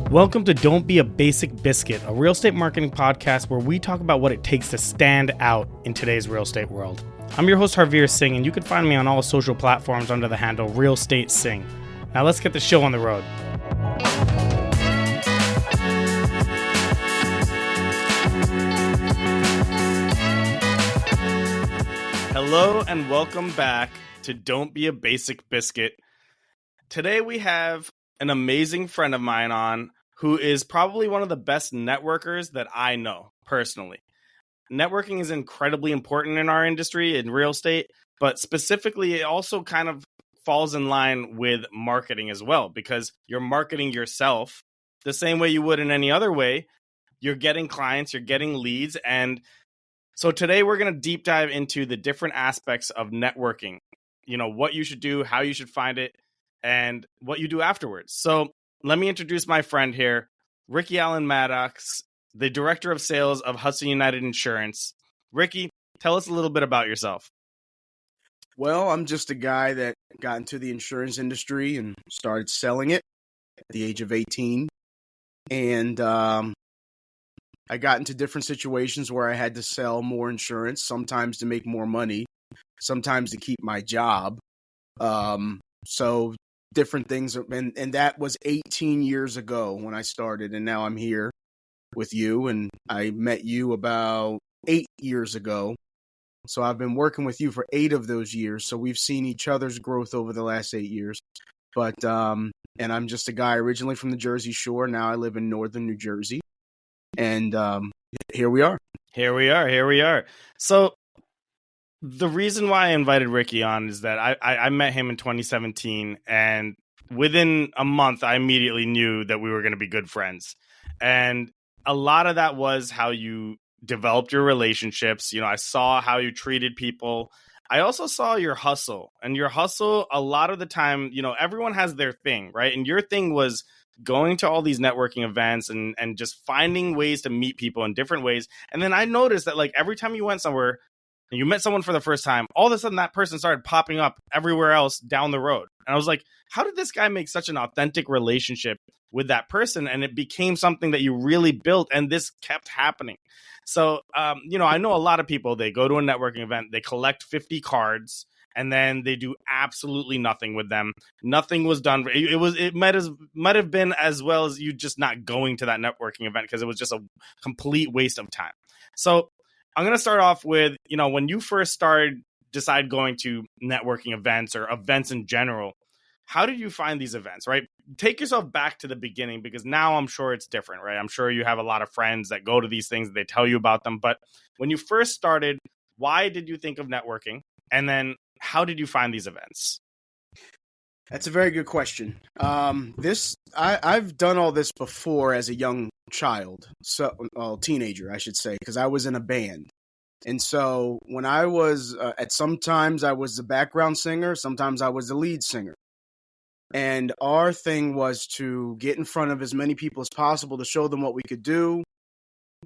Welcome to Don't Be a Basic Biscuit, a real estate marketing podcast where we talk about what it takes to stand out in today's real estate world. I'm your host, Harveer Singh, and you can find me on all social platforms under the handle Real Estate Singh. Now let's get the show on the road. Hello and welcome back to Don't Be a Basic Biscuit. Today we have an amazing friend of mine on who is probably one of the best networkers that I know personally. Networking is incredibly important in our industry, in real estate, but specifically it also kind of falls in line with marketing as well, because you're marketing yourself the same way you would in any other way. You're getting clients, you're getting leads. And so today we're going to deep dive into the different aspects of networking, what you should do, how you should find it, and what you do afterwards. So let me introduce my friend here, Ricky Allen Maddox, the Director of Sales of Hudson United Insurance. Ricky, tell us a little bit about yourself. Well, I'm just a guy that got into the insurance industry and started selling it at the age of 18. And I got into different situations where I had to sell more insurance, sometimes to make more money, sometimes to keep my job. So different things. And that was 18 years ago when I started. And now I'm here with you. And I met you about 8 years ago. So I've been working with you for 8 of those years. So we've seen each other's growth over the last 8 years. But, and I'm just a guy originally from the Jersey Shore. Now I live in northern New Jersey. And here we are. Here we are. So the reason why I invited Ricky on is that I met him in 2017, and within a month, I immediately knew that we were going to be good friends. And a lot of that was how you developed your relationships. I saw how you treated people. I also saw your hustle, and your hustle, a lot of the time, everyone has their thing, right? And your thing was going to all these networking events and just finding ways to meet people in different ways. And then I noticed that every time you went somewhere and you met someone for the first time, all of a sudden that person started popping up everywhere else down the road. And I was like, how did this guy make such an authentic relationship with that person? And it became something that you really built, and this kept happening. So, I know a lot of people, they go to a networking event, they collect 50 cards, and then they do absolutely nothing with them. Nothing was done. It might have been as well as you just not going to that networking event, because it was just a complete waste of time. So I'm going to start off with, when you first decide going to networking events or events in general, how did you find these events, right? Take yourself back to the beginning, because now I'm sure it's different, right? I'm sure you have a lot of friends that go to these things, they tell you about them. But when you first started, why did you think of networking? And then how did you find these events? That's a very good question. I've done all this before as a young child, teenager, I should say, because I was in a band. And so when I was sometimes I was the background singer, sometimes I was the lead singer. And our thing was to get in front of as many people as possible to show them what we could do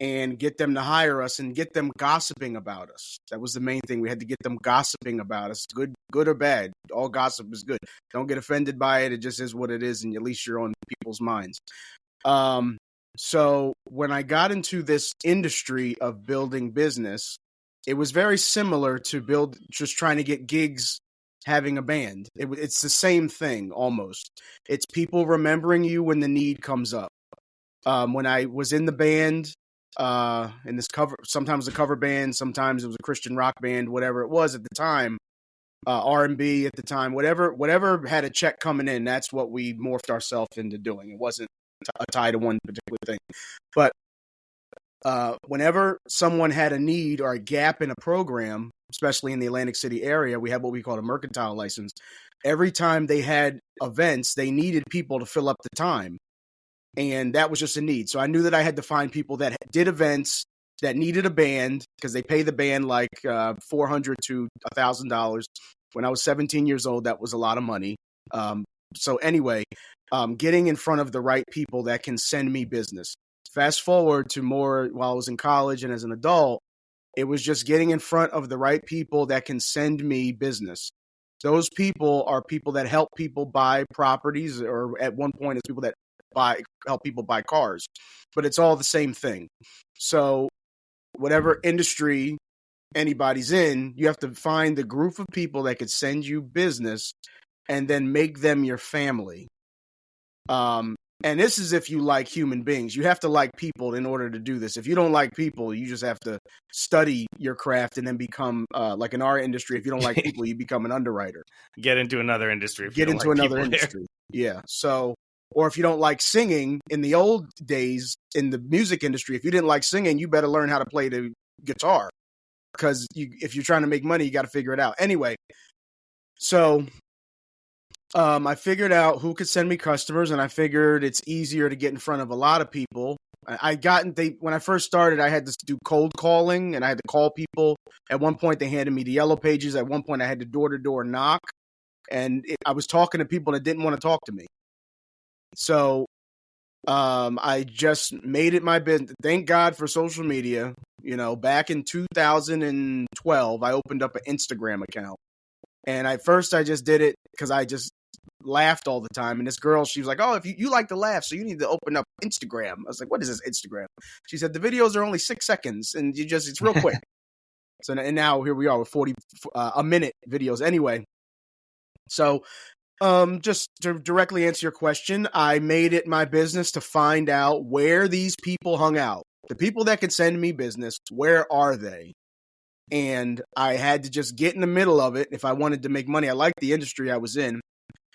and get them to hire us and get them gossiping about us. That was the main thing. We had to get them gossiping about us, good or bad. All gossip is good. Don't get offended by it. It just is what it is, and at least you're on people's minds. So when I got into this industry of building business, it was very similar to just trying to get gigs having a band. It's the same thing almost. It's people remembering you when the need comes up. When I was in the band, in this sometimes a cover band, sometimes it was a Christian rock band, whatever it was at the time, R&B at the time, whatever had a check coming in, that's what we morphed ourselves into doing. It wasn't tied to one particular thing. But whenever someone had a need or a gap in a program, especially in the Atlantic City area, we had what we call a mercantile license. Every time they had events, they needed people to fill up the time. And that was just a need. So I knew that I had to find people that did events that needed a band, because they pay the band like $400 to $1,000. When I was 17 years old, that was a lot of money. So anyway, getting in front of the right people that can send me business. Fast forward to more while I was in college and as an adult, it was just getting in front of the right people that can send me business. Those people are people that help people buy properties, or at one point it's people that help people buy cars, but it's all the same thing. So whatever industry anybody's in, you have to find the group of people that could send you business and then make them your family. And this is if you like human beings. You have to like people in order to do this. If you don't like people, you just have to study your craft and then become, like in our industry, if you don't like people, you become an underwriter. Get into another industry. Get into another industry. Yeah. So, or if you don't like singing, in the old days in the music industry, if you didn't like singing, you better learn how to play the guitar, because if you're trying to make money, you got to figure it out. Anyway, so I figured out who could send me customers, and I figured it's easier to get in front of a lot of people. When I first started, I had to do cold calling, and I had to call people. At one point, they handed me the yellow pages. At one point, I had to door-to-door knock, and I was talking to people that didn't want to talk to me. So I just made it my business. Thank God for social media. Back in 2012, I opened up an Instagram account. And at first, I just did it because I just laughed all the time. And this girl, she was like, "Oh, if you like to laugh, so you need to open up Instagram." I was like, "What is this Instagram?" She said, "The videos are only 6 seconds, and it's real quick." So, and now here we are with 40 a minute videos. Anyway, so just to directly answer your question, I made it my business to find out where these people hung out. The people that could send me business, where are they? And I had to just get in the middle of it if I wanted to make money. I liked the industry I was in.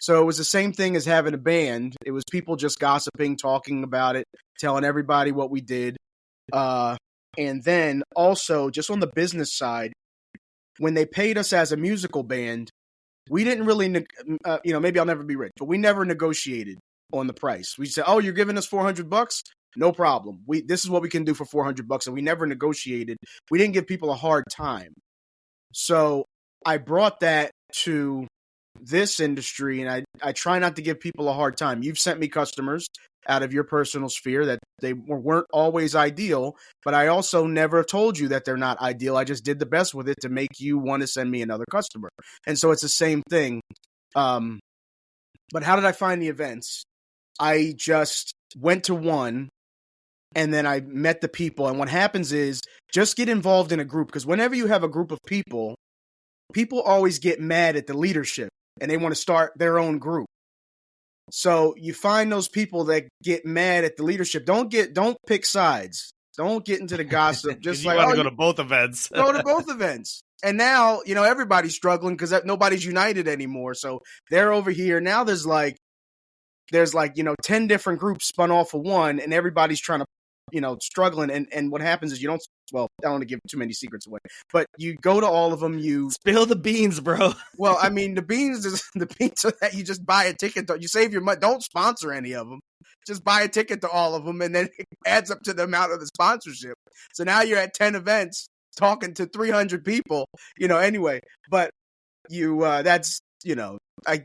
So it was the same thing as having a band. It was people just gossiping, talking about it, telling everybody what we did. And then also, just on the business side, when they paid us as a musical band, we didn't really, maybe I'll never be rich, but we never negotiated on the price. We said, "Oh, you're giving us $400? No problem. This is what we can do for $400," and we never negotiated. We didn't give people a hard time. So I brought that to this industry, and I try not to give people a hard time. You've sent me customers out of your personal sphere that they weren't always ideal, but I also never told you that they're not ideal. I just did the best with it to make you want to send me another customer. And so it's the same thing. But how did I find the events? I just went to one, and then I met the people. And what happens is, just get involved in a group, because whenever you have a group of people, people always get mad at the leadership and they want to start their own group. So you find those people that get mad at the leadership. Don't pick sides. Don't get into the gossip. Just you want to go to both events. Go to both events. And now, everybody's struggling because nobody's united anymore. So they're over here. Now there's 10 different groups spun off of one, and everybody's trying to, struggling. And what happens is I don't want to give too many secrets away, but you go to all of them, you spill the beans, bro. Well, I mean, the beans are that you just buy a ticket, you save your money, don't sponsor any of them. Just buy a ticket to all of them, and then it adds up to the amount of the sponsorship. So now you're at 10 events talking to 300 people, anyway, but that's, I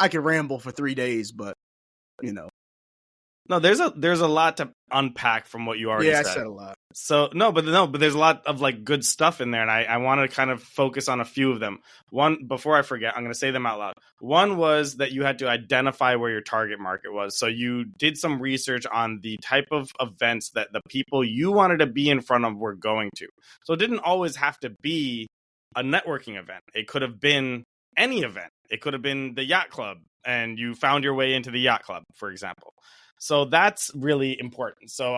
can ramble for 3 days, but No, there's a lot to unpack from what you already said. Yeah, I said a lot. So but there's a lot of good stuff in there, and I want to kind of focus on a few of them. One, before I forget, I'm going to say them out loud. One was that you had to identify where your target market was. So you did some research on the type of events that the people you wanted to be in front of were going to. So it didn't always have to be a networking event. It could have been any event. It could have been the yacht club, and you found your way into the yacht club, for example. So that's really important. So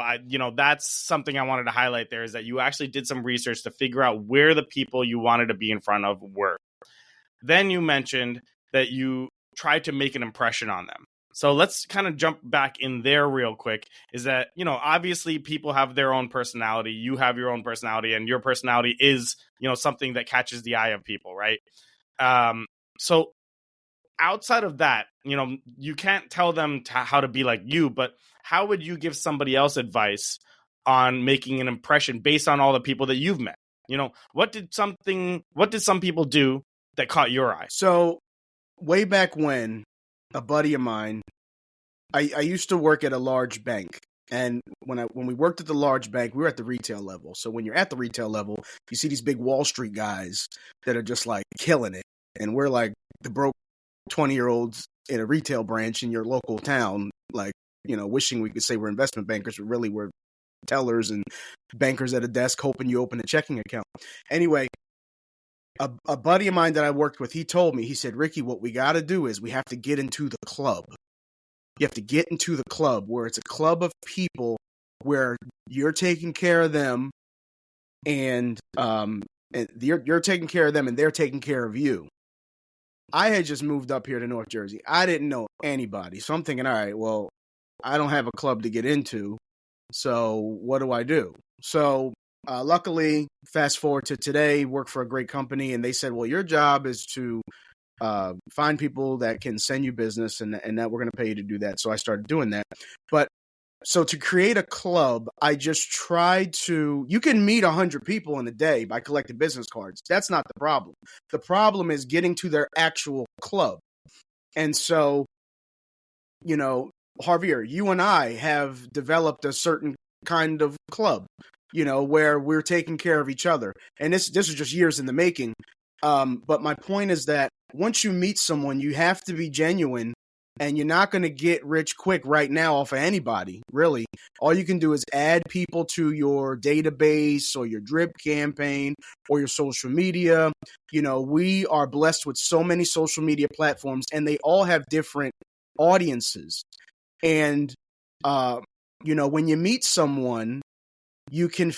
that's something I wanted to highlight there, is that you actually did some research to figure out where the people you wanted to be in front of were. Then you mentioned that you tried to make an impression on them. So let's kind of jump back in there real quick, is that, obviously people have their own personality. You have your own personality, and your personality is, something that catches the eye of people, right? So outside of that, you can't tell them how to be like you, but how would you give somebody else advice on making an impression based on all the people that you've met? What did some people do that caught your eye? So way back when, a buddy of mine, I used to work at a large bank. And when we worked at the large bank, we were at the retail level. So when you're at the retail level, you see these big Wall Street guys that are just killing it. And we're like the broke 20-year-olds in a retail branch in your local town, wishing we could say we're investment bankers, but really we're tellers and bankers at a desk hoping you open a checking account. Anyway, a buddy of mine that I worked with, he told me, he said, Ricky, what we got to do is we have to get into the club. You have to get into the club where it's a club of people where you're taking care of them and you're taking care of them and they're taking care of you. I had just moved up here to North Jersey. I didn't know anybody. So I'm thinking, all right, well, I don't have a club to get into. So what do I do? So luckily, fast forward to today, work for a great company. And they said, well, your job is to find people that can send you business and that we're going to pay you to do that. So I started doing that. But so to create a club, I just tried to, you can meet 100 people in a day by collecting business cards. That's not the problem. The problem is getting to their actual club. And so, Harveer, you and I have developed a certain kind of club, where we're taking care of each other. And this is just years in the making. But my point is that once you meet someone, you have to be genuine, and you're not going to get rich quick right now off of anybody, really. All you can do is add people to your database or your drip campaign or your social media. We are blessed with so many social media platforms, and they all have different audiences. And, when you meet someone, you can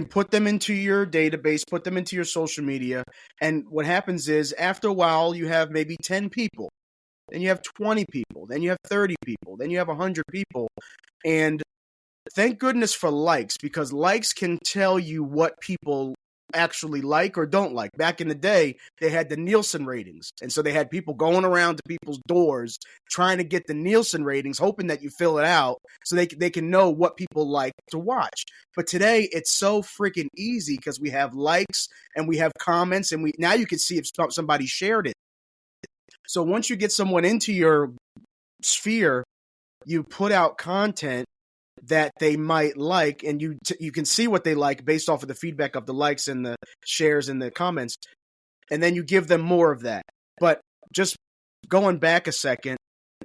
put them into your database, put them into your social media. And what happens is after a while, you have maybe 10 people, then you have 20 people, then you have 30 people, then you have 100 people. And thank goodness for likes, because likes can tell you what people actually like or don't like. Back in the day, they had the Nielsen ratings. And so they had people going around to people's doors trying to get the Nielsen ratings, hoping that you fill it out so they can know what people like to watch. But today, it's so freaking easy because we have likes and we have comments, and now you can see if somebody shared it. So once you get someone into your sphere, you put out content that they might like, and you can see what they like based off of the feedback of the likes and the shares and the comments, and then you give them more of that. But just going back a second,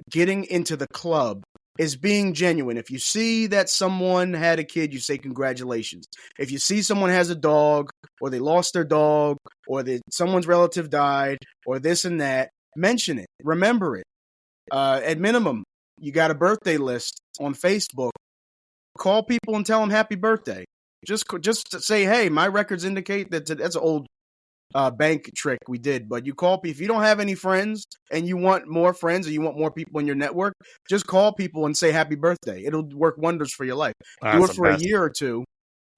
getting into the club is being genuine. If you see that someone had a kid, you say congratulations. If you see someone has a dog, or they lost their dog, or someone's relative died, or this and that, mention it. Remember it. At minimum, you got a birthday list on Facebook. Call people and tell them happy birthday. Just say, hey, my records indicate that. That's an old bank trick we did. But you call people. If you don't have any friends and you want more friends or you want more people in your network, just call people and say happy birthday. It'll work wonders for your life. Do it for a year or two,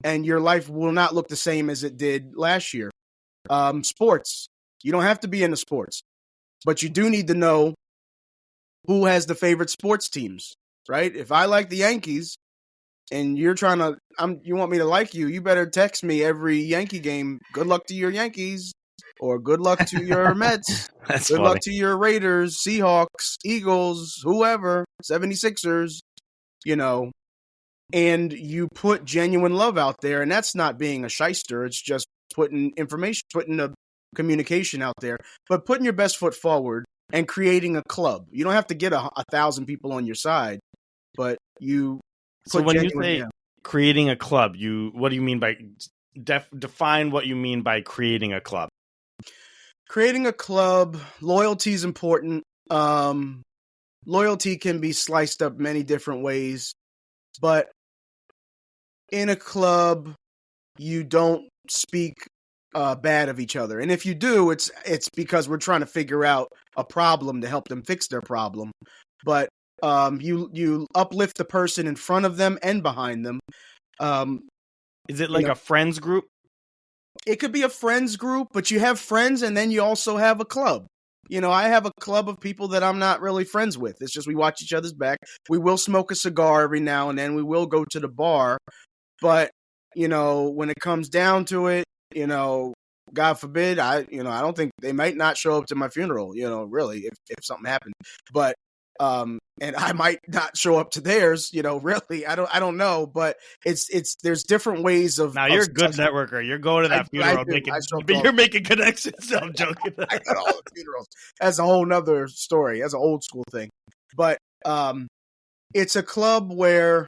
and your life will not look the same as it did last year. Sports. You don't have to be into sports, but you do need to know who has the favorite sports teams, right? If I like the Yankees, and you're trying to, you want me to like you, you better text me every Yankee game. Good luck to your Yankees, or good luck to your Mets. That's good funny. luck to your Raiders, Seahawks, Eagles, whoever, 76ers, and you put genuine love out there. And that's not being a shyster. It's just putting information, putting a communication out there, but putting your best foot forward and creating a club. You don't have to get 1,000 people on your side, but you. So when you say creating a club, what do you mean by define what you mean by creating a club? Creating a club, loyalty is important. Loyalty can be sliced up many different ways, but in a club, you don't speak bad of each other. And if you do, it's because we're trying to figure out a problem to help them fix their problem. But you uplift the person in front of them and behind them. Is it like a friends group? It could be a friends group, but you have friends and then you also have a club. I have a club of people that I'm not really friends with. It's just we watch each other's back. We will smoke a cigar every now and then. We will go to the bar. But, when it comes down to it, God forbid, I don't think they might not show up to my funeral, really, if something happened. But and I might not show up to theirs, really. I don't know, but there's different ways of. Now you're a good networker. You're going to that funeral, you're making connections. No, I'm joking. I got all the funerals. That's a whole nother story. That's an old school thing. But It's a club where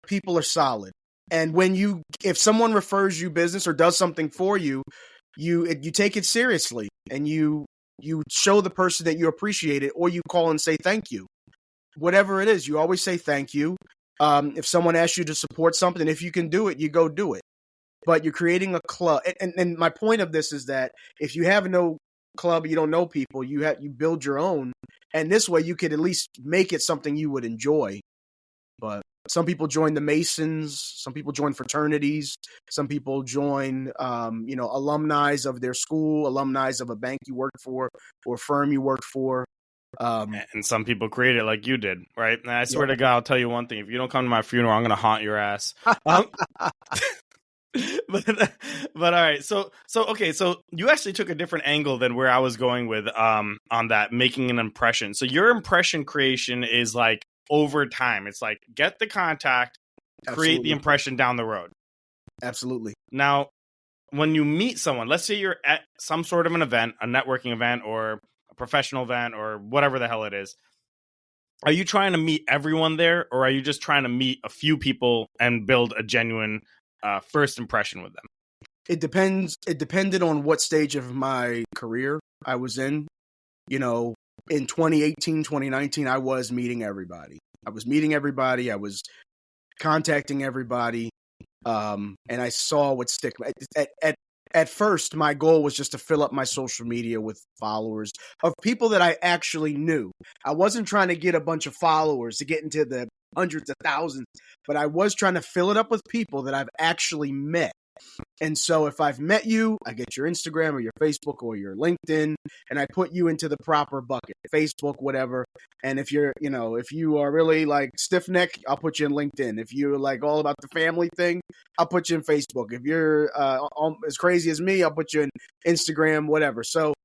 people are solid. And if someone refers you business or does something for you, you take it seriously and you show the person that you appreciate it, or you call and say thank you. Whatever it is, you always say thank you. If someone asks you to support something, if you can do it, you go do it. But you're creating a club. And my point of this is that if you have no club, you don't know people, you build your own. And this way you could at least make it something you would enjoy. But some people join the Masons, some people join fraternities, some people join, alumni of their school, alumni of a bank you worked for or firm you worked for. And some people create it like you did, right? And I swear to God, I'll tell you one thing: if you don't come to my funeral, I'm going to haunt your ass. But all right, so okay, so you actually took a different angle than where I was going with on that making an impression. So your impression creation is like over time. It's like get the contact, create the impression down the road. Absolutely. Now, when you meet someone, let's say you're at some sort of an event, a networking event or a professional event or whatever the hell it is, are you trying to meet everyone there, or are you just trying to meet a few people and build a genuine first impression with them? It depends. It depended on what stage of my career I was in. In 2018, 2019, I was meeting everybody. I was contacting everybody. And I saw what stick. At first, my goal was just to fill up my social media with followers of people that I actually knew. I wasn't trying to get a bunch of followers to get into the hundreds of thousands, but I was trying to fill it up with people that I've actually met. And so if I've met you, I get your Instagram or your Facebook or your LinkedIn, and I put you into the proper bucket, Facebook, whatever. And if you are really like stiff neck, I'll put you in LinkedIn. If you're like all about the family thing, I'll put you in Facebook. If you're as crazy as me, I'll put you in Instagram, whatever. So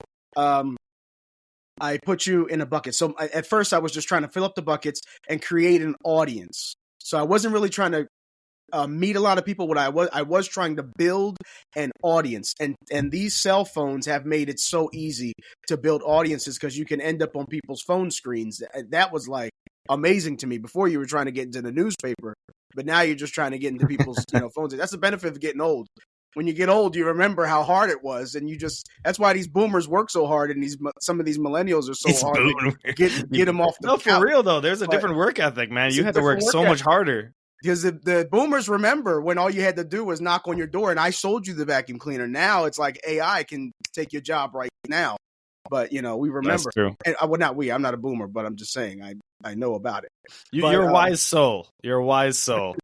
I put you in a bucket. So at first I was just trying to fill up the buckets and create an audience. So I wasn't really trying to meet a lot of people. What I was trying to build an audience, and these cell phones have made it so easy to build audiences because you can end up on people's phone screens. That was like amazing to me. Before, you were trying to get into the newspaper, but now you're just trying to get into people's phones. That's the benefit of getting old. When you get old, you remember how hard it was, and that's why these boomers work so hard, and some of these millennials are so hard to get them off the couch. For real though, there's a different work ethic, man. You had to work so much harder. Because the boomers remember when all you had to do was knock on your door and I sold you the vacuum cleaner. Now it's like AI can take your job right now. But, we remember. That's true. And, not we. I'm not a boomer, but I'm just saying I know about it. You're a wise soul. You're a wise soul.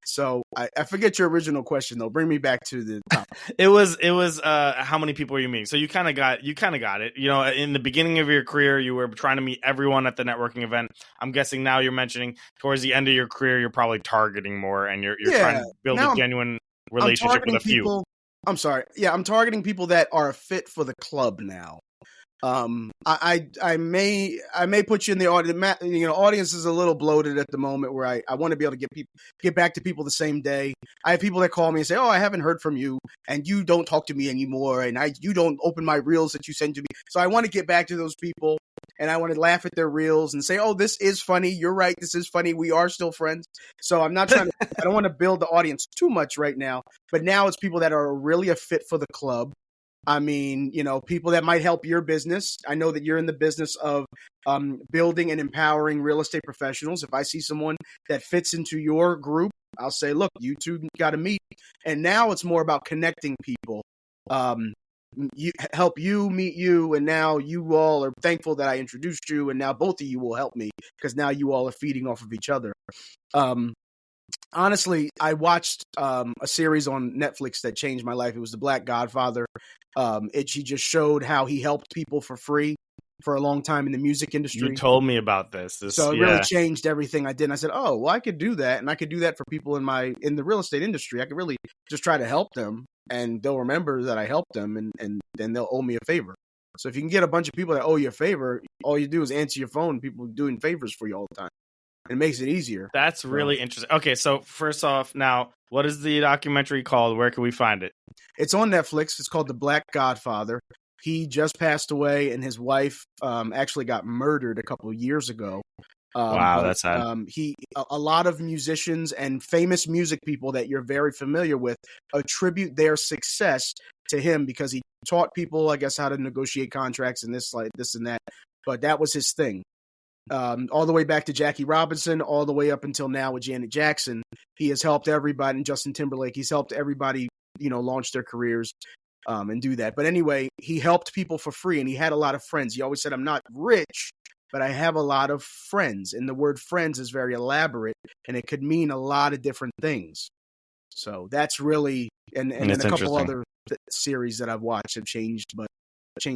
So I forget your original question, though. Bring me back to the topic. It was how many people are you meeting? So you kind of got it. In the beginning of your career, you were trying to meet everyone at the networking event. I'm guessing now you're mentioning towards the end of your career, you're probably targeting more, and you're trying to build a genuine relationship with a few. I'm sorry. Yeah, I'm targeting people that are a fit for the club now. I may put you in the audience. Audience is a little bloated at the moment, where I want to be able to get back to people the same day. I have people that call me and say, "Oh, I haven't heard from you, and you don't talk to me anymore, and you don't open my reels that you send to me." So I want to get back to those people, and I want to laugh at their reels and say, "Oh, this is funny. You're right. This is funny. We are still friends." So I'm not trying to. I don't want to build the audience too much right now, but now it's people that are really a fit for the club. I mean, people that might help your business. I know that you're in the business of building and empowering real estate professionals. If I see someone that fits into your group, I'll say, look, you two got to meet. And now it's more about connecting people. You help you meet you, and now you all are thankful that I introduced you, and now both of you will help me because now you all are feeding off of each other. Honestly, I watched a series on Netflix that changed my life. It was The Black Godfather. She just showed how he helped people for free for a long time in the music industry. You told me about this. So it really changed everything I did. And I said, oh, well, I could do that. And I could do that for people in the real estate industry. I could really just try to help them, and they'll remember that I helped them, and then they'll owe me a favor. So if you can get a bunch of people that owe you a favor, all you do is answer your phone. People doing favors for you all the time. It makes it easier. That's really interesting. Okay, so first off, now, what is the documentary called? Where can we find it? It's on Netflix. It's called The Black Godfather. He just passed away, and his wife actually got murdered a couple of years ago. Wow, But that's sad. a lot of musicians and famous music people that you're very familiar with attribute their success to him because he taught people, I guess, how to negotiate contracts and this and that. But that was his thing. All the way back to Jackie Robinson, all the way up until now with Janet Jackson, he has helped everybody. And Justin Timberlake, he's helped everybody, launch their careers and do that. But anyway, he helped people for free, and he had a lot of friends. He always said, "I'm not rich, but I have a lot of friends." And the word "friends" is very elaborate, and it could mean a lot of different things. So that's really, and then It's a couple interesting. other series that I've watched have changed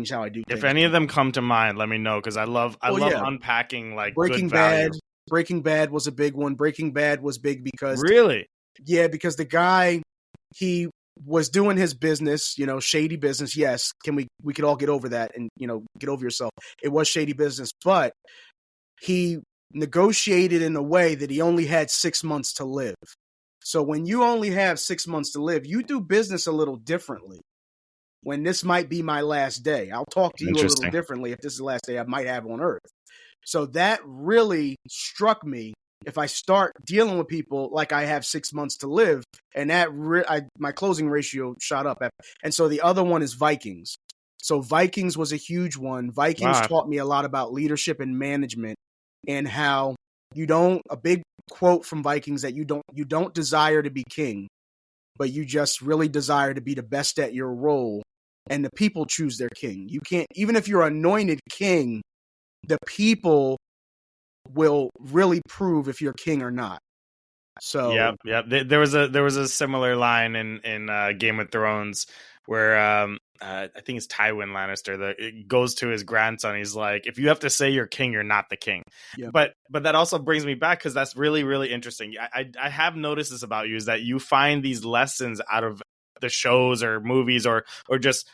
how I do If things. any of them come to mind, let me know because I love Yeah. unpacking like Breaking good value. Bad. Breaking Bad was a big one. Breaking Bad was big because Really? because the guy, he was doing his business, shady business. Yes, we could all get over that and get over yourself. It was shady business, but he negotiated in a way that he only had 6 months to live. So when you only have 6 months to live, you do business a little differently. When this might be my last day, I'll talk to you a little Interesting. differently if this is the last day I might have on earth. So that really struck me. If I start dealing with people like I have 6 months to live, and that my closing ratio shot up. And so the other one is Vikings. So Vikings was a huge one. Vikings Wow. taught me a lot about leadership and management, and how a big quote from Vikings that you don't desire to be king, but you just really desire to be the best at your role, and the people choose their king. You can't, even if you're anointed king, the people will really prove if you're king or not. So Yep. There was a similar line in Game of Thrones where I think it's Tywin Lannister that it goes to his grandson. He's like, "If you have to say you're king, you're not the king." yeah, But that also brings me back because that's really really interesting. I have noticed this about you is that you find these lessons out of the shows or movies or just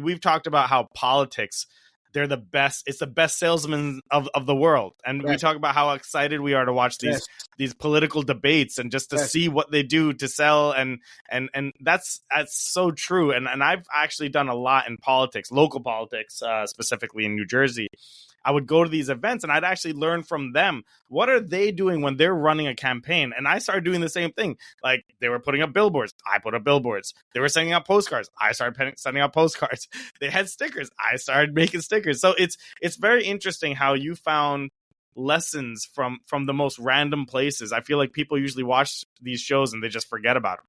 we've talked about how politics, they're the best. It's the best salesman of the world, and we best, talk about how excited we are to watch best, these political debates and just to best. see what they do to sell and that's so true. And I've actually done a lot in politics, local politics, specifically in New Jersey. I would go to these events and I'd actually learn from them. What are they doing when they're running a campaign? And I started doing the same thing. Like they were putting up billboards. I put up billboards. They were sending out postcards. I started sending out postcards. They had stickers. I started making stickers. So it's very interesting how you found lessons from the most random places. I feel like people usually watch these shows and they just forget about them.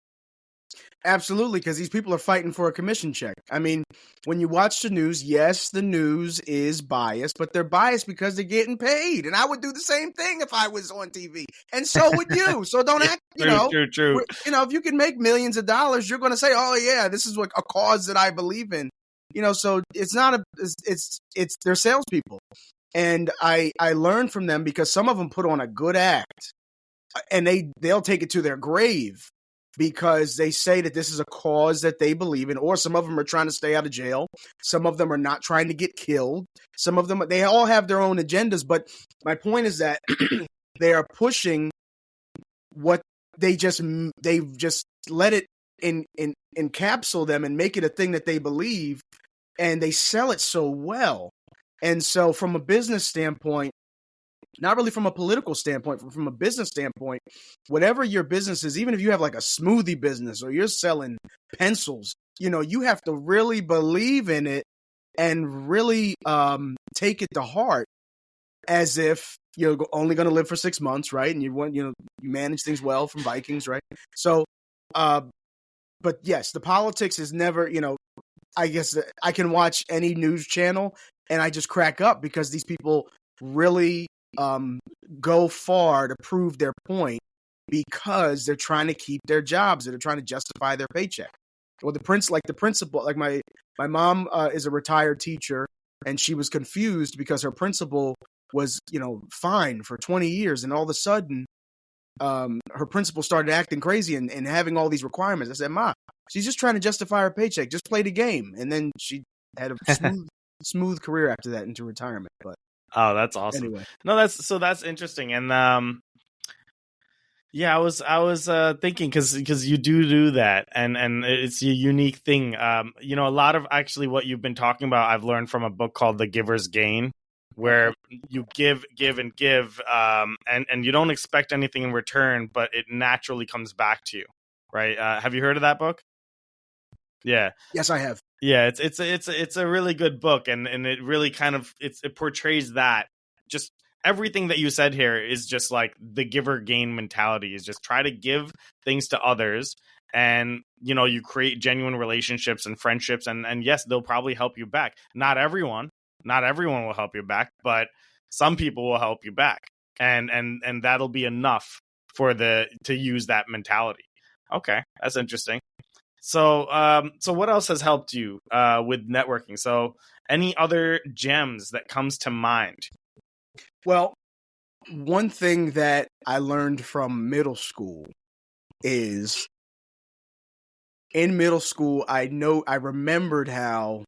Absolutely, because these people are fighting for a commission check. I mean, when you watch the news, yes, the news is biased, but they're biased because they're getting paid. And I would do the same thing if I was on TV, and so would you. So don't act, True. if you can make millions of dollars, you're going to say, "Oh yeah, this is what a cause that I believe in." So it's not it's they're salespeople, and I learned from them because some of them put on a good act, and they'll take it to their grave because they say that this is a cause that they believe in, or some of them are trying to stay out of jail. Some of them are not trying to get killed. Some of them, they all have their own agendas. But my point is that they are pushing what they just let it encapsule them and make it a thing that they believe, and they sell it so well. And so from a business standpoint, not really from a political standpoint, but from a business standpoint, whatever your business is, even if you have like a smoothie business or you're selling pencils, you have to really believe in it and really take it to heart, as if you're only going to live for 6 months, right? And you manage things well from Vikings, right? So, but yes, the politics is never, I guess I can watch any news channel and I just crack up because these people really go far to prove their point because they're trying to keep their jobs, they're trying to justify their paycheck. Well, the principal, like my mom is a retired teacher, and she was confused because her principal was, fined for 20 years, and all of a sudden, her principal started acting crazy and having all these requirements. I said, "Ma, she's just trying to justify her paycheck. Just play the game." And then she had a smooth career after that into retirement. But oh, that's awesome. anyway, No, that's interesting. And yeah, I was thinking because you do that, and it's a unique thing. A lot of actually what you've been talking about, I've learned from a book called The Giver's Gain. where you give, and give, and you don't expect anything in return, but it naturally comes back to you, right? Have you heard of that book? Yeah. Yes, I have. Yeah, it's a really good book, and it really kind of it portrays that. Just everything that you said here is just like the giver gain mentality, is just try to give things to others, and you create genuine relationships and friendships, and yes, they'll probably help you back. Not everyone will help you back, but some people will help you back, and that'll be enough to use that mentality. Okay, that's interesting. So what else has helped you with networking? So, any other gems that comes to mind? Well, one thing that I learned from middle school is in middle school, I remembered how,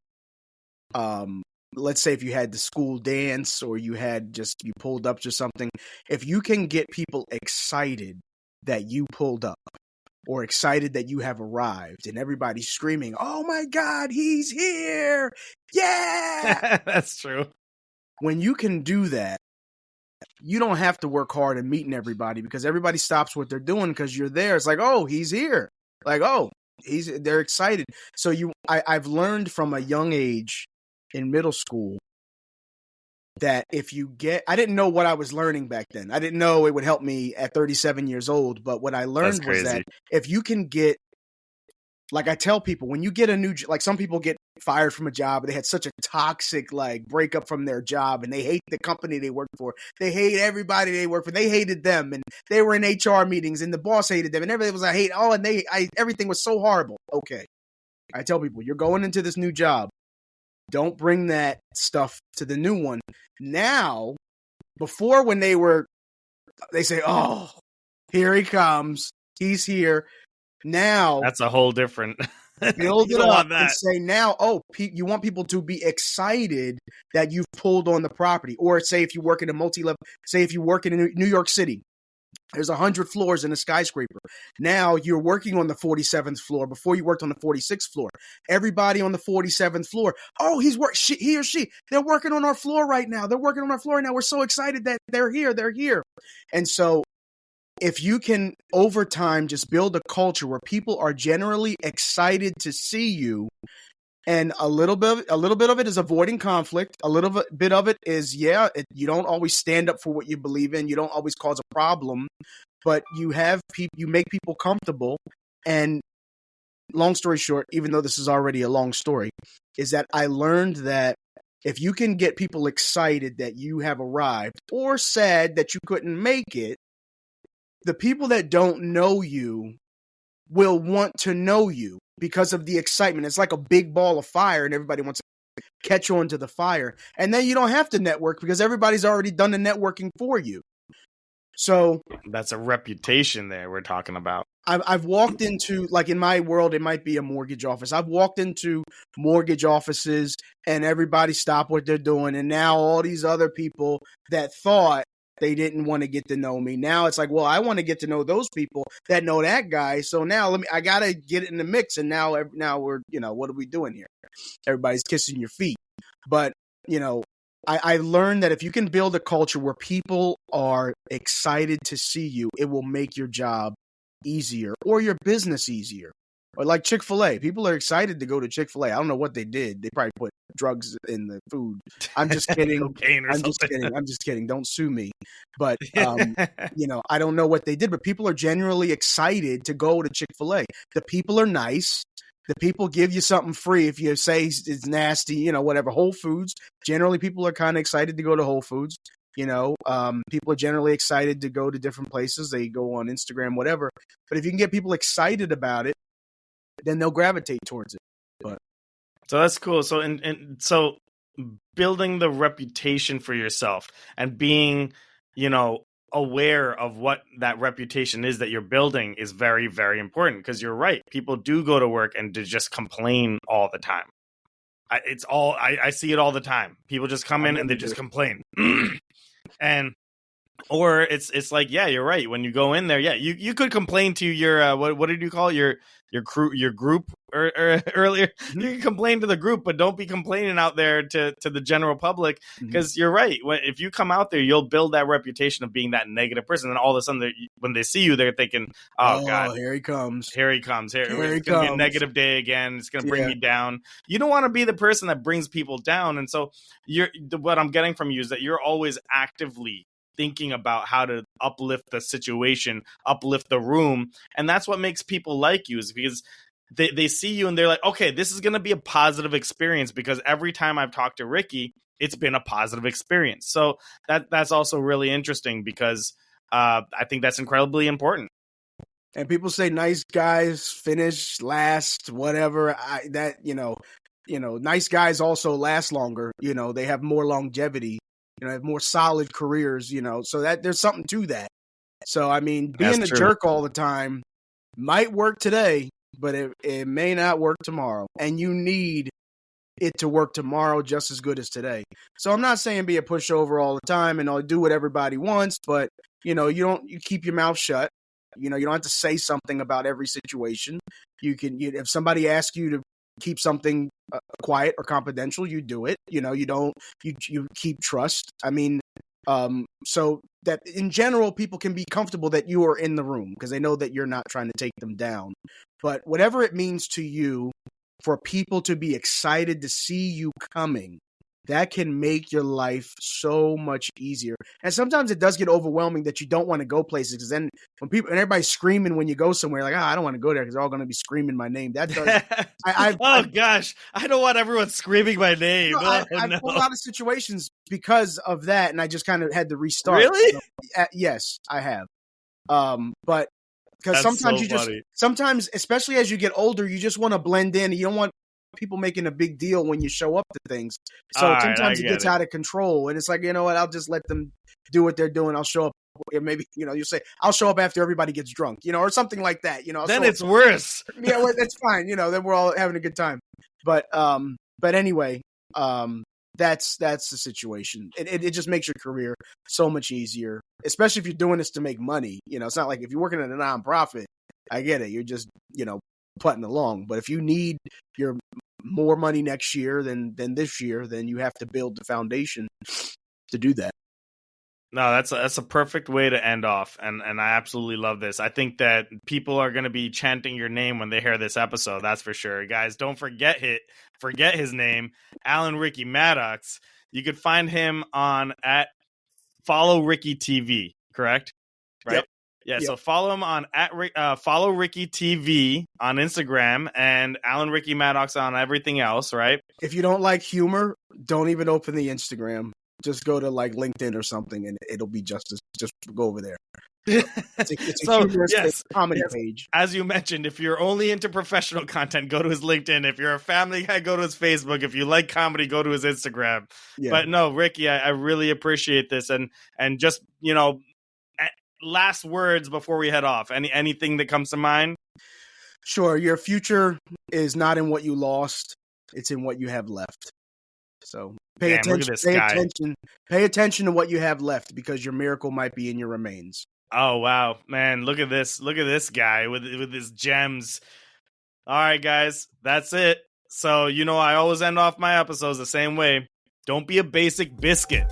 let's say if you had the school dance or you pulled up to something, if you can get people excited that you pulled up, or excited that you have arrived, and everybody's screaming, "Oh my God, he's here! Yeah!" That's true. When you can do that, you don't have to work hard at meeting everybody, because everybody stops what they're doing because you're there. It's like, "Oh, he's here!" Like, "Oh, they're excited." So I've learned from a young age in middle school that I didn't know what I was learning back then. I didn't know it would help me at 37 years old. But what I learned was that if you can get, like I tell people, when you get like some people get fired from a job, and they had such a toxic breakup from their job, and they hate the company they work for. They hate everybody they work for. They hated them, and they were in HR meetings, and the boss hated them, and everything was everything was so horrible. Okay. I tell people, you're going into this new job. Don't bring that stuff to the new one. Now, before when they say, "Oh, here he comes. He's here." Now, that's a whole different. Build it up and say now, you want people to be excited that you've pulled on the property. Or say if you work in a multi-level, say if you work in New York City, there's 100 floors in a skyscraper. Now you're working on the 47th floor. Before you worked on the 46th floor. Everybody on the 47th floor. Oh, he or she. They're working on our floor right now. We're so excited that they're here. And so if you can over time just build a culture where people are generally excited to see you, and a little bit of it is avoiding conflict. A little bit of it is, you don't always stand up for what you believe in. You don't always cause a problem, but you make people comfortable. And long story short, even though this is already a long story, is that I learned that if you can get people excited that you have arrived, or sad that you couldn't make it, the people that don't know you will want to know you because of the excitement. It's like a big ball of fire, and everybody wants to catch on to the fire. And then you don't have to network because everybody's already done the networking for you. So that's a reputation there we're talking about. I've walked into, like in my world, it might be a mortgage office. I've walked into mortgage offices and everybody stopped what they're doing. And now all these other people that thought they didn't want to get to know me, now it's like, well, I want to get to know those people that know that guy. So now I got to get it in the mix. And now we're, what are we doing here? Everybody's kissing your feet. But, I learned that if you can build a culture where people are excited to see you, it will make your job easier or your business easier. Or like Chick-fil-A. People are excited to go to Chick-fil-A. I don't know what they did. They probably put drugs in the food. I'm just kidding. I'm just kidding. Don't sue me. But, I don't know what they did. But people are generally excited to go to Chick-fil-A. The people are nice. The people give you something free if you say it's nasty, whatever. Whole Foods. Generally, people are kind of excited to go to Whole Foods. People are generally excited to go to different places. They go on Instagram, whatever. But if you can get people excited about it, then they'll gravitate towards it. But so that's cool. So so building the reputation for yourself and being, aware of what that reputation is that you're building is very, very important, because you're right. People do go to work and to just complain all the time. I see it all the time. People just come in and they just complain. Or it's like, yeah, you're right. When you go in there, yeah, you could complain to your what did you call it? Your crew, your group, earlier, Mhm. you can complain to the group, but don't be complaining out there to the general public, because you're right. If you come out there, you'll build that reputation of being that negative person, and all of a sudden, when they see you, they're thinking, "Oh God, here he comes. here he comes. Here he It's going to be a comes. negative day again. It's going to bring Yeah. me down." You don't want to be the person that brings people down. And so what I'm getting from you is that you're always actively thinking about how to uplift the situation, uplift the room. And that's what makes people like you, is because they see you and they're like, okay, this is going to be a positive experience, because every time I've talked to Ricky, it's been a positive experience. So that's also really interesting, because I think that's incredibly important. And people say nice guys finish last, whatever. Nice guys also last longer. They have more longevity. Have more solid careers. So that there's something to that. So I mean, being That's a true. jerk all the time might work today, but it may not work tomorrow. And you need it to work tomorrow just as good as today. So I'm not saying be a pushover all the time and do what everybody wants, but you keep your mouth shut. You don't have to say something about every situation. If somebody asks you to keep something quiet or confidential, you do it. You keep trust. I mean, so that in general, people can be comfortable that you are in the room because they know that you're not trying to take them down. But whatever it means to you, for people to be excited to see you coming, that can make your life so much easier. And sometimes it does get overwhelming that you don't want to go places, because then when everybody's screaming when you go somewhere, like, I don't want to go there because they're all going to be screaming my name. That does. Gosh, I don't want everyone screaming my name. I've pulled out of situations because of that, and I just kind of had to restart. Really? Yes, I have. But because sometimes, especially as you get older, you just want to blend in. You don't want people making a big deal when you show up to things. So sometimes it gets out of control, and it's like, you know what? I'll just let them do what they're doing. I'll show up. Maybe you say I'll show up after everybody gets drunk, or something like that. Then it's worse. Yeah, well, that's fine. Then we're all having a good time. But anyway, that's the situation. It just makes your career so much easier, especially if you're doing this to make money. It's not like if you're working at a nonprofit. I get it. You're just putting along. But if you need your more money next year than this year, then you have to build the foundation to do that. No, that's a perfect way to end off, and I absolutely love this. I think that people are going to be chanting your name when they hear this episode. That's for sure, guys. Don't forget his name, Alan Ricky Maddox. You could find him on at Follow Ricky TV. Correct? Right? Yep. Yeah. Yep. So follow him on Follow Ricky TV on Instagram, and Alan Ricky Maddox on everything else. Right? If you don't like humor, don't even open the Instagram. Just go to like LinkedIn or something, and it'll be just go over there. It's a humorous comedy page. As you mentioned, if you're only into professional content, go to his LinkedIn. If you're a family guy, go to his Facebook. If you like comedy, go to his Instagram. Yeah. But no, Ricky, I really appreciate this, and just last words before we head off. Anything that comes to mind? Sure. Your future is not in what you lost; it's in what you have left. So pay attention to what you have left, because your miracle might be in your remains. Oh, wow, man. Look at this guy with his gems. All right, guys, that's it. So, I always end off my episodes the same way. Don't be a basic biscuit.